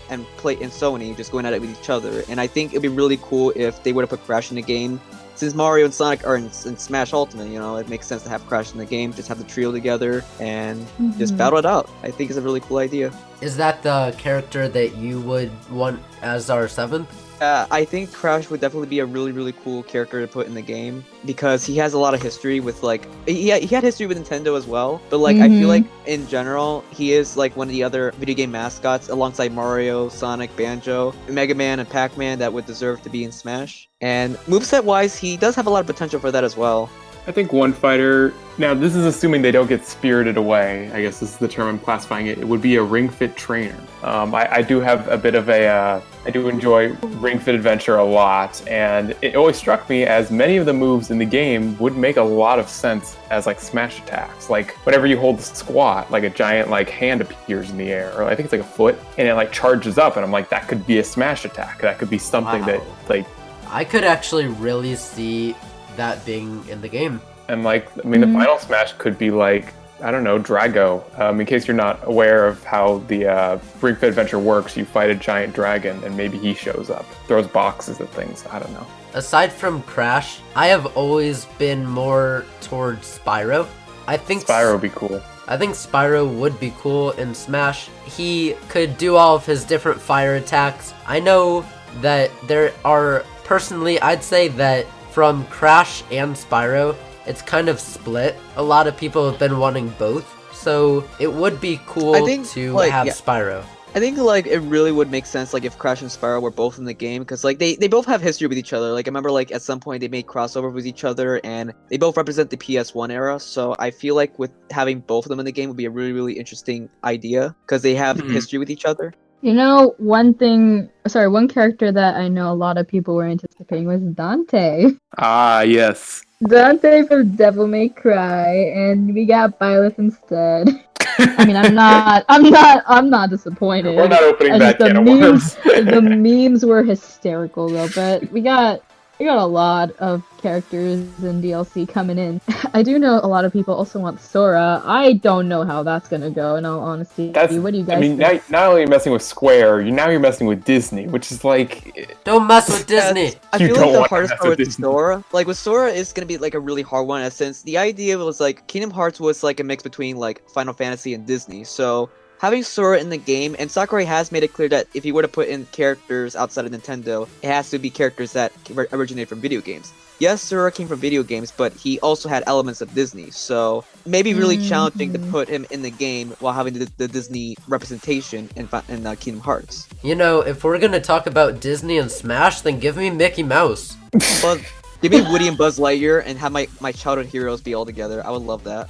Sony just going at it with each other. And I think it'd be really cool if they would have put Crash in the game. Since Mario and Sonic are in Smash Ultimate, you know, it makes sense to have Crash in the game, just have the trio together and just battle it out. I think it's a really cool idea. Is that the character that you would want as our 7th? I think Crash would definitely be a really, really cool character to put in the game because he has a lot of history with, like, he had history with Nintendo as well, but like I feel like in general he is like one of the other video game mascots alongside Mario, Sonic, Banjo, Mega Man, and Pac-Man that would deserve to be in Smash. And moveset wise, he does have a lot of potential for that as well. I think one fighter, now this is assuming they don't get spirited away, I guess this is the term I'm classifying it, it would be a Ring Fit trainer. I do have a bit of I do enjoy Ring Fit Adventure a lot, and it always struck me as many of the moves in the game would make a lot of sense as like smash attacks. Like whenever you hold the squat, like a giant like hand appears in the air, or I think it's like a foot, and it like charges up, and I'm like, that could be a smash attack. That could be something that like... I could actually really see that being in the game. And like, I mean, the final smash could be like, I don't know, Drago. In case you're not aware of how the Ring Fit Adventure works, you fight a giant dragon and maybe he shows up, throws boxes at things, I don't know. Aside from Crash, I have always been more towards Spyro. I think Spyro would be cool. I think Spyro would be cool in Smash. He could do all of his different fire attacks. I know that there are, personally, I'd say that from Crash and Spyro, it's kind of split. A lot of people have been wanting both, so it would be cool to have Spyro. I think like it really would make sense like if Crash and Spyro were both in the game because like they both have history with each other. Like I remember like at some point they made crossover with each other and they both represent the PS1 era. So I feel like with having both of them in the game would be a really, really interesting idea because they have history with each other. You know, one character that I know a lot of people were anticipating was Dante. Ah, yes. Dante from Devil May Cry, and we got Byleth instead. I mean, I'm not disappointed. We're not opening I that just- can of memes, worms. the memes were hysterical though, but we got a lot of characters in DLC coming in. I do know a lot of people also want Sora. I don't know how that's gonna go, in all honesty. What do you guys I mean, think? not only are you messing with Square, you're messing with Disney, which is like, Don't mess with Disney. I You feel don't like the wanna hardest mess part with with Disney. Sora, like with Sora, is gonna be like a really hard one. In a sense, the idea was like Kingdom Hearts was like a mix between like Final Fantasy and Disney. So having Sora in the game, and Sakurai has made it clear that if you were to put in characters outside of Nintendo, it has to be characters that originate from video games. Yes, Sora came from video games, but he also had elements of Disney, so maybe really challenging to put him in the game while having the Disney representation in Kingdom Hearts. You know, if we're gonna talk about Disney and Smash, then give me Mickey Mouse. But give me Woody and Buzz Lightyear and have my childhood heroes be all together. I would love that.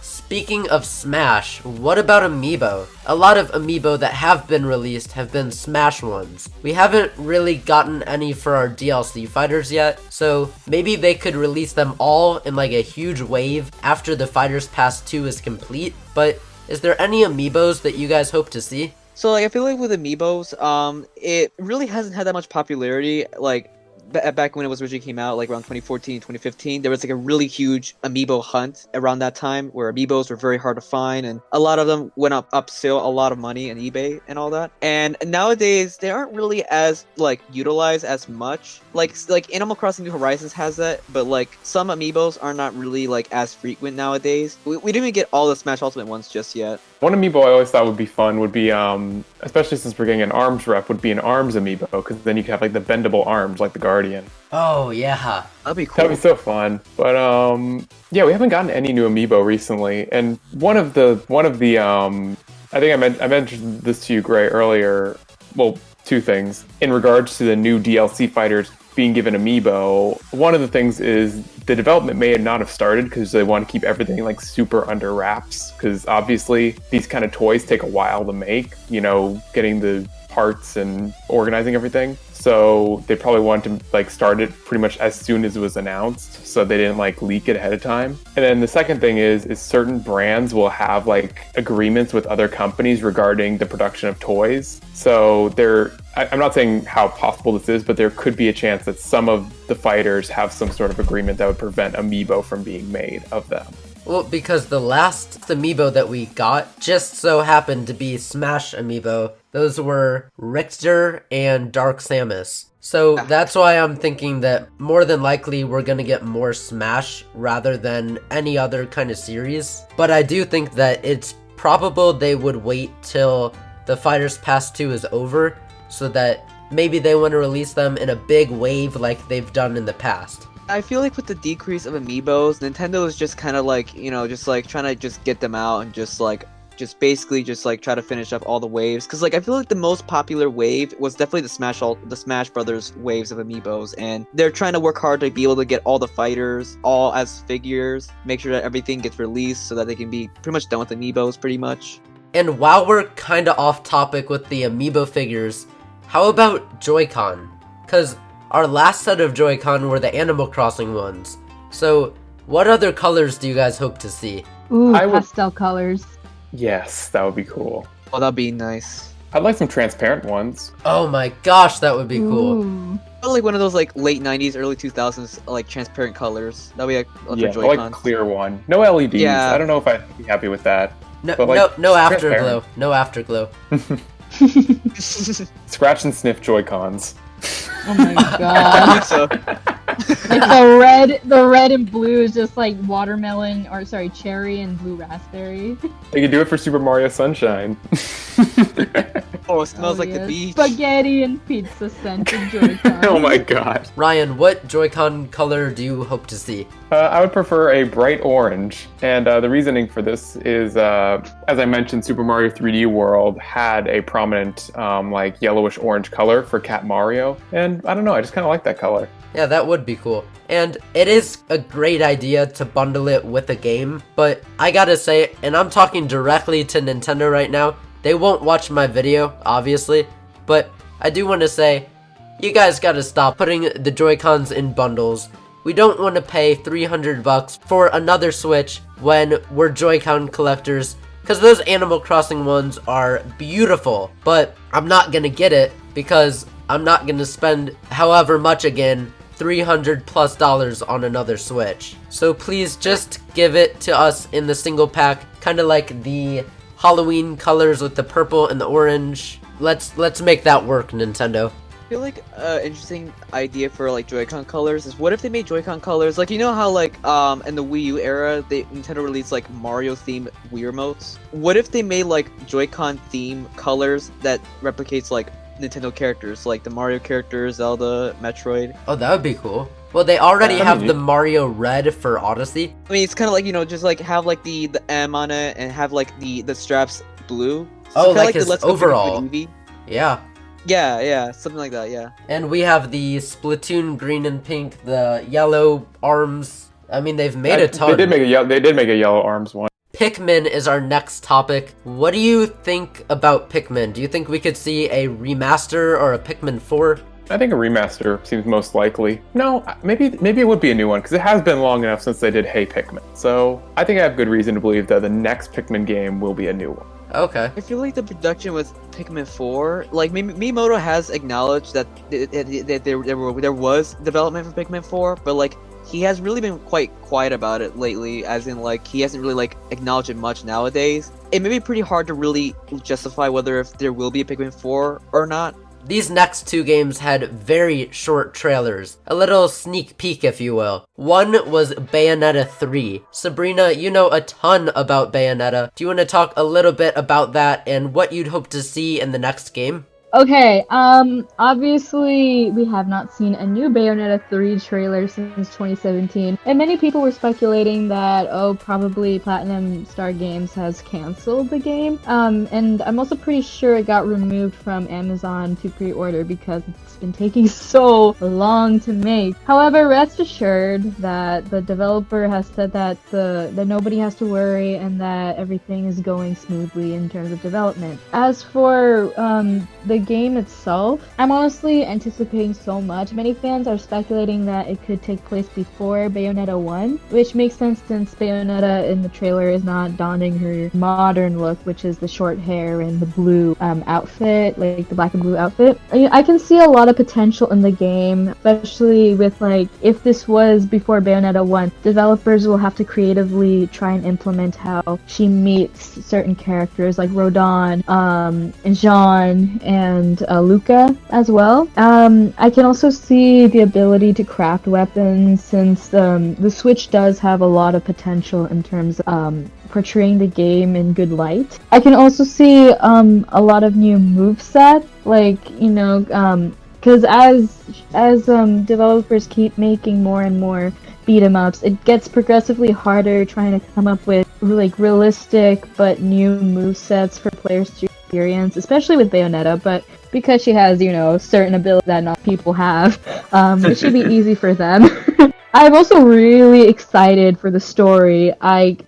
Speaking of Smash, what about Amiibo? A lot of Amiibo that have been released have been Smash ones. We haven't really gotten any for our DLC fighters yet, so maybe they could release them all in like a huge wave after the Fighters Pass 2 is complete, but is there any Amiibos that you guys hope to see? So like I feel like with Amiibos, it really hasn't had that much popularity. Like back when it was originally came out, like around 2014, 2015, there was like a really huge Amiibo hunt around that time where Amiibos were very hard to find, and a lot of them went up sale a lot of money on eBay and all that. And nowadays they aren't really as like utilized as much. Like Animal Crossing New Horizons has that, but like some Amiibos are not really like as frequent nowadays. We didn't even get all the Smash Ultimate ones just yet. one Amiibo I always thought would be fun would be, especially since we're getting an arms rep, would be an arms Amiibo, because then you could have like the bendable arms like the Guardian. Oh yeah. That'd be cool. That'd be so fun. But yeah, we haven't gotten any new Amiibo recently. And one of the I think I mentioned this to you, Gray, earlier. Well, two things in regards to the new DLC fighters being given Amiibo. One of the things is the development may not have started because they want to keep everything like super under wraps. Because obviously these kind of toys take a while to make. You know, getting the parts and organizing everything. So they probably wanted to like start it pretty much as soon as it was announced, so they didn't like leak it ahead of time. And then the second thing is certain brands will have like agreements with other companies regarding the production of toys. So I'm not saying how possible this is, but there could be a chance that some of the fighters have some sort of agreement that would prevent Amiibo from being made of them. Well, because the last Amiibo that we got just so happened to be Smash Amiibo. Those were Richter and Dark Samus. So that's why I'm thinking that more than likely we're gonna get more Smash rather than any other kind of series. But I do think that it's probable they would wait till the Fighters Pass 2 is over so that maybe they want to release them in a big wave like they've done in the past. I feel like with the decrease of Amiibos, Nintendo is just kind of like, you know, just like trying to just get them out and just basically try to finish up all the waves. Because like I feel like the most popular wave was definitely the Smash Brothers waves of Amiibos, and they're trying to work hard to be able to get all the fighters all as figures, make sure that everything gets released so that they can be pretty much done with Amiibos pretty much. And while we're kind of off topic with the Amiibo figures, how about Joy-Con? Because our last set of Joy-Con were the Animal Crossing ones. So what other colors do you guys hope to see? Ooh, I would- pastel colors. Yes, that would be cool. Oh, that'd be nice. I'd like some transparent ones. Oh my gosh, that would be cool. Ooh. Like one of those like late 90s, early 2000s like transparent colors. That'd be like for Yeah, Joy-Cons. like clear one. No LEDs. Yeah. I don't know if I'd be happy with that. No, But, like, no just afterglow. No afterglow. Scratch and sniff Joy-Cons. Oh my I god. think so. Like the red and blue is just like watermelon, or sorry, cherry and blue raspberry. They could do it for Super Mario Sunshine. Oh, it smells Oh, like the yes. beach. Spaghetti and pizza scented Joy-Con. Oh my god. Ryan, what Joy-Con color do you hope to see? I would prefer a bright orange, and the reasoning for this is, as I mentioned, Super Mario 3D World had a prominent, like yellowish orange color for Cat Mario, and I don't know, I just kind of like that color. Yeah, that would be cool. And it is a great idea to bundle it with a game, but I gotta say, and I'm talking directly to Nintendo right now, they won't watch my video, obviously, but I do want to say, you guys gotta stop putting the Joy-Cons in bundles. We don't want to pay $300 for another Switch when we're Joy-Con collectors, because those Animal Crossing ones are beautiful, but I'm not gonna get it because I'm not gonna spend however much again, $300+ on another Switch. So please just give it to us in the single pack, kind of like the Halloween colors with the purple and the orange. Let's make that work, Nintendo. I feel like interesting idea for like Joy-Con colors is what if they made Joy-Con colors like, you know how like in the Wii U era Nintendo released like Mario themed Wii remotes? What if they made like Joy-Con theme colors that replicates like Nintendo characters, like the Mario characters, Zelda, Metroid? Oh, that would be cool. Well, they already have the Mario Red for Odyssey. I mean, it's kind of like, you know, just like have like the M on it and have like the straps blue. So Oh, like his Let's Go overall. Eevee. Yeah. Yeah, something like that, yeah. And we have the Splatoon green and pink, the yellow arms. I mean, they've made a ton. They did make a yellow arms one. Pikmin is our next topic. What do you think about Pikmin? Do you think we could see a remaster or a Pikmin 4? I think a remaster seems most likely. No, maybe it would be a new one, because it has been long enough since they did Hey Pikmin. So I think I have good reason to believe that the next Pikmin game will be a new one. Okay. I feel like the production with Pikmin 4, like Miyamoto has acknowledged that there was development for Pikmin 4, but like he has really been quite quiet about it lately, as in like he hasn't really like acknowledged it much nowadays. It may be pretty hard to really justify whether if there will be a Pikmin 4 or not. These next two games had very short trailers, a little sneak peek if you will. One was Bayonetta 3. Sabrina, you know a ton about Bayonetta. Do you want to talk a little bit about that and what you'd hope to see in the next game? Okay, obviously we have not seen a new Bayonetta 3 trailer since 2017, and many people were speculating that, probably Platinum Star Games has canceled the game, and I'm also pretty sure it got removed from Amazon to pre-order because it's been taking so long to make. However, rest assured that the developer has said that that nobody has to worry and that everything is going smoothly in terms of development. As for the game itself, I'm honestly anticipating so much. Many fans are speculating that it could take place before Bayonetta 1, which makes sense since Bayonetta in the trailer is not donning her modern look, which is the short hair and the blue outfit, like the black and blue outfit. I can see a lot of potential in the game, especially with like, if this was before Bayonetta 1, developers will have to creatively try and implement how she meets certain characters like Rodin, and Jean, and Luca as well. I can also see the ability to craft weapons since the Switch does have a lot of potential in terms of portraying the game in good light. I can also see a lot of new moveset, like, you know, because as developers keep making more and more beat 'em ups, it gets progressively harder trying to come up with like realistic but new movesets for players to experience, especially with Bayonetta, but because she has, you know, certain abilities that not people have, it should be easy for them. I'm also really excited for the story.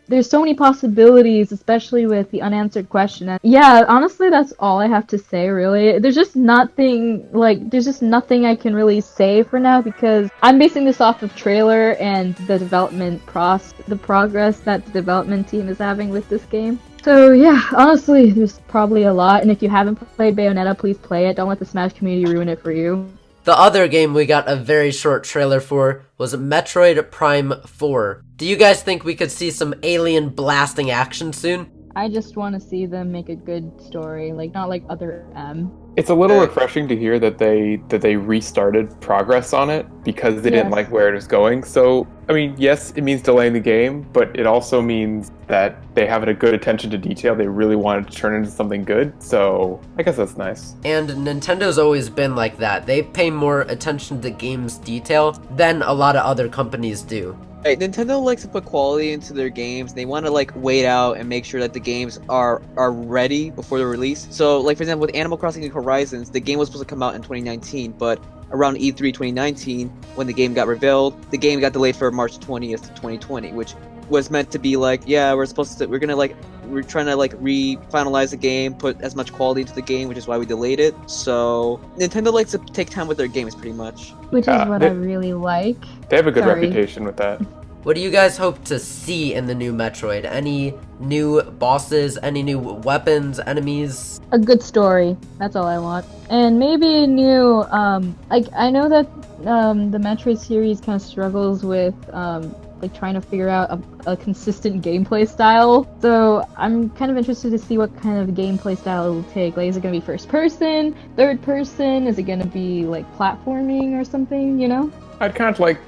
There's so many possibilities, especially with the unanswered question. And yeah, honestly, that's all I have to say, really. There's just nothing I can really say for now because I'm basing this off of trailer and the the progress that the development team is having with this game. So yeah, honestly, there's probably a lot, and if you haven't played Bayonetta, please play it. Don't let the Smash community ruin it for you. The other game we got a very short trailer for was Metroid Prime 4. Do you guys think we could see some alien blasting action soon? I just want to see them make a good story, like not like other M. It's a little refreshing to hear that they restarted progress on it because they didn't like where it was going. So, I mean, yes, it means delaying the game, but it also means that they have a good attention to detail. They really wanted to turn into something good. So, I guess that's nice. And Nintendo's always been like that. They pay more attention to games' detail than a lot of other companies do. Right, Nintendo likes to put quality into their games. They want to like wait out and make sure that the games are ready before the release. So, like for example, with Animal Crossing New Horizons, the game was supposed to come out in 2019, but around E3 2019, when the game got revealed, the game got delayed for March 20th, 2020, which was meant to be like, yeah, we're trying to like re-finalize the game, put as much quality into the game, which is why we delayed it. So Nintendo likes to take time with their games, pretty much. Which is what I really like. They have a good Sorry. reputation with that. What do you guys hope to see in the new Metroid? Any new bosses? Any new weapons? Enemies? A good story. That's all I want. And maybe a new, like, I know that the Metroid series kind of struggles with, like, trying to figure out a consistent gameplay style. So I'm kind of interested to see what kind of gameplay style it will take. Like, is it going to be first person, third person? Is it going to be, like, platforming or something, you know? I'd kind of like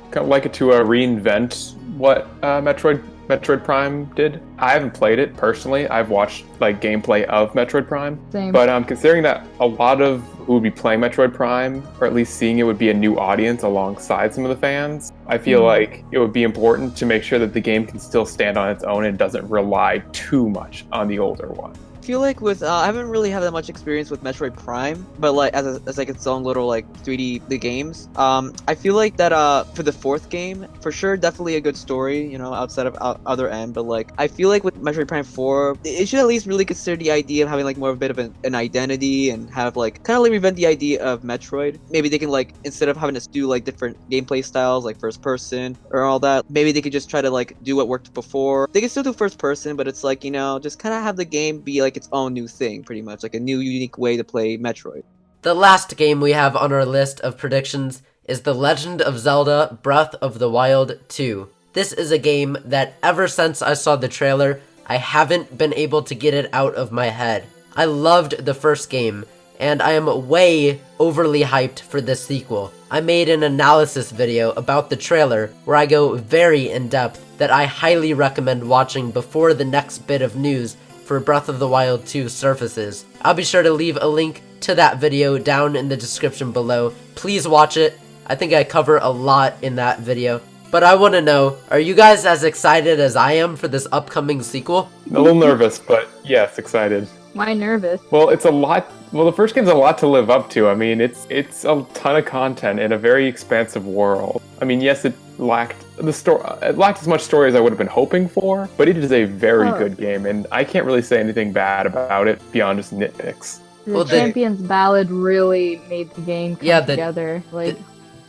it to reinvent what Metroid Prime did. I haven't played it personally. I've watched like gameplay of Metroid Prime. Same. But considering that a lot of who would be playing Metroid Prime, or at least seeing it, would be a new audience alongside some of the fans, I feel like it would be important to make sure that the game can still stand on its own and doesn't rely too much on the older one. I feel like with I haven't really had that much experience with Metroid Prime, but like as like its own little like 3D the games. I feel like that for the fourth game, for sure, definitely a good story, you know, outside of other end. But like I feel like with Metroid Prime 4, it should at least really consider the idea of having like more of a bit of an identity and have like kind of like reinvent the idea of Metroid. Maybe they can like, instead of having to do like different gameplay styles like first person or all that, maybe they could just try to like do what worked before. They can still do first person, but it's like, you know, just kind of have the game be like its own new thing, pretty much like a new unique way to play Metroid. The last game we have on our list of predictions is The Legend of Zelda Breath of the Wild 2. This is a game that ever since I saw the trailer, I haven't been able to get it out of my head. I loved the first game, and I am way overly hyped for this sequel. I made an analysis video about the trailer where I go very in depth that I highly recommend watching before the next bit of news for Breath of the Wild 2 surfaces. I'll be sure to leave a link to that video down in the description below. Please watch it. I think I cover a lot in that video. But I want to know, are you guys as excited as I am for this upcoming sequel? A little nervous, but yes, excited. Why nervous? Well, it's a lot. Well, the first game's a lot to live up to. I mean, it's a ton of content in a very expansive world. I mean, yes, it lacked as much story as I would have been hoping for, but it is a very good game, and I can't really say anything bad about it beyond just nitpicks. The Champion's Ballad really made the game come together. Like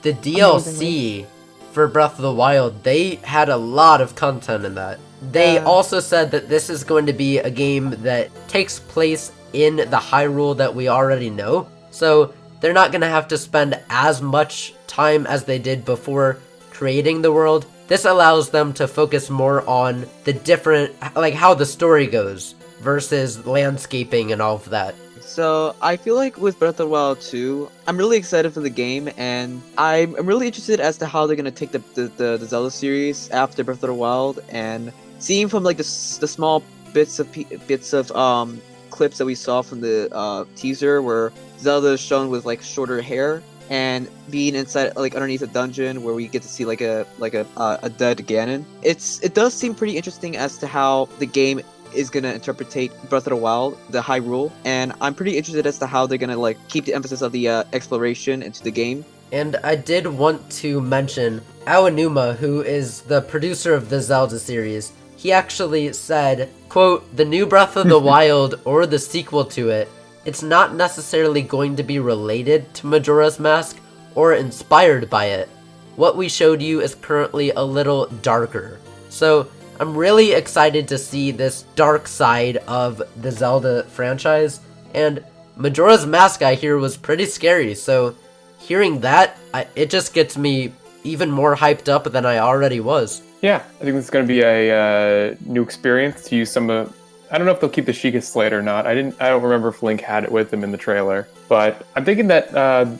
the DLC for Breath of the Wild, they had a lot of content in that. They also said that this is going to be a game that takes place in the Hyrule that we already know, so they're not going to have to spend as much time as they did before creating the world. This allows them to focus more on the different, like how the story goes versus landscaping and all of that. So I feel like with Breath of the Wild 2, I'm really excited for the game, and I'm really interested as to how they're gonna take the Zelda series after Breath of the Wild, and seeing from like the small bits of clips that we saw from the teaser where Zelda is shown with like shorter hair and being inside like underneath a dungeon where we get to see like a dead Ganon. It does seem pretty interesting as to how the game is gonna interpretate Breath of the Wild, the Hyrule, and I'm pretty interested as to how they're gonna like keep the emphasis of the exploration into the game. And I did want to mention Aonuma, who is the producer of the Zelda series. He actually said, quote, "The new Breath of the Wild or the sequel to it, it's not necessarily going to be related to Majora's Mask or inspired by it. What we showed you is currently a little darker." So I'm really excited to see this dark side of the Zelda franchise, and Majora's Mask I hear was pretty scary, so hearing that, it just gets me even more hyped up than I already was. Yeah, I think this is going to be a new experience to use some of. I don't know if they'll keep the Sheikah Slate or not. I don't remember if Link had it with him in the trailer, but I'm thinking that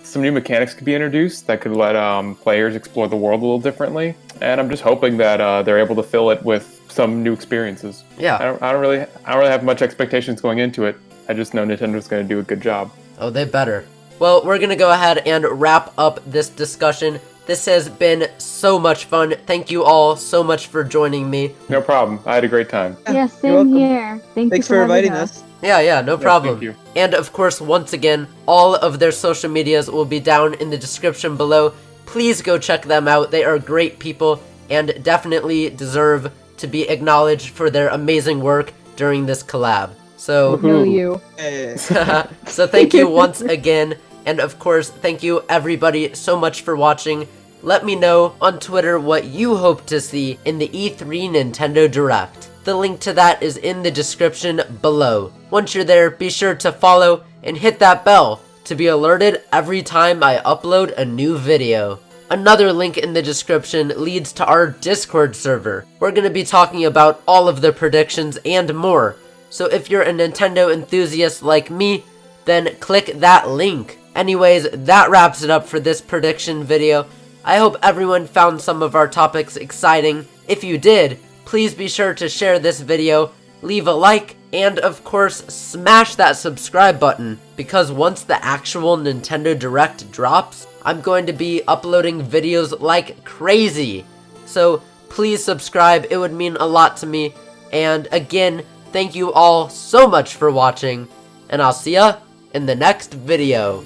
some new mechanics could be introduced that could let players explore the world a little differently. And I'm just hoping that they're able to fill it with some new experiences. Yeah, I don't really have much expectations going into it. I just know Nintendo's going to do a good job. Oh, they better. Well, we're gonna go ahead and wrap up this discussion. This has been so much fun. Thank you all so much for joining me. No problem. I had a great time. Yeah, same here. Thanks for inviting us. Yeah, no problem. Thank you. And of course, once again, all of their social medias will be down in the description below. Please go check them out. They are great people and definitely deserve to be acknowledged for their amazing work during this collab. So, Know you. Hey. so thank you once again, and of course, thank you everybody so much for watching. Let me know on Twitter what you hope to see in the E3 Nintendo Direct. The link to that is in the description below. Once you're there, be sure to follow and hit that bell to be alerted every time I upload a new video. Another link in the description leads to our Discord server. We're going to be talking about all of the predictions and more. So if you're a Nintendo enthusiast like me, then click that link. Anyways, that wraps it up for this prediction video. I hope everyone found some of our topics exciting. If you did, please be sure to share this video, leave a like, and of course, smash that subscribe button, because once the actual Nintendo Direct drops, I'm going to be uploading videos like crazy. So please subscribe, it would mean a lot to me. And again, thank you all so much for watching, and I'll see ya in the next video.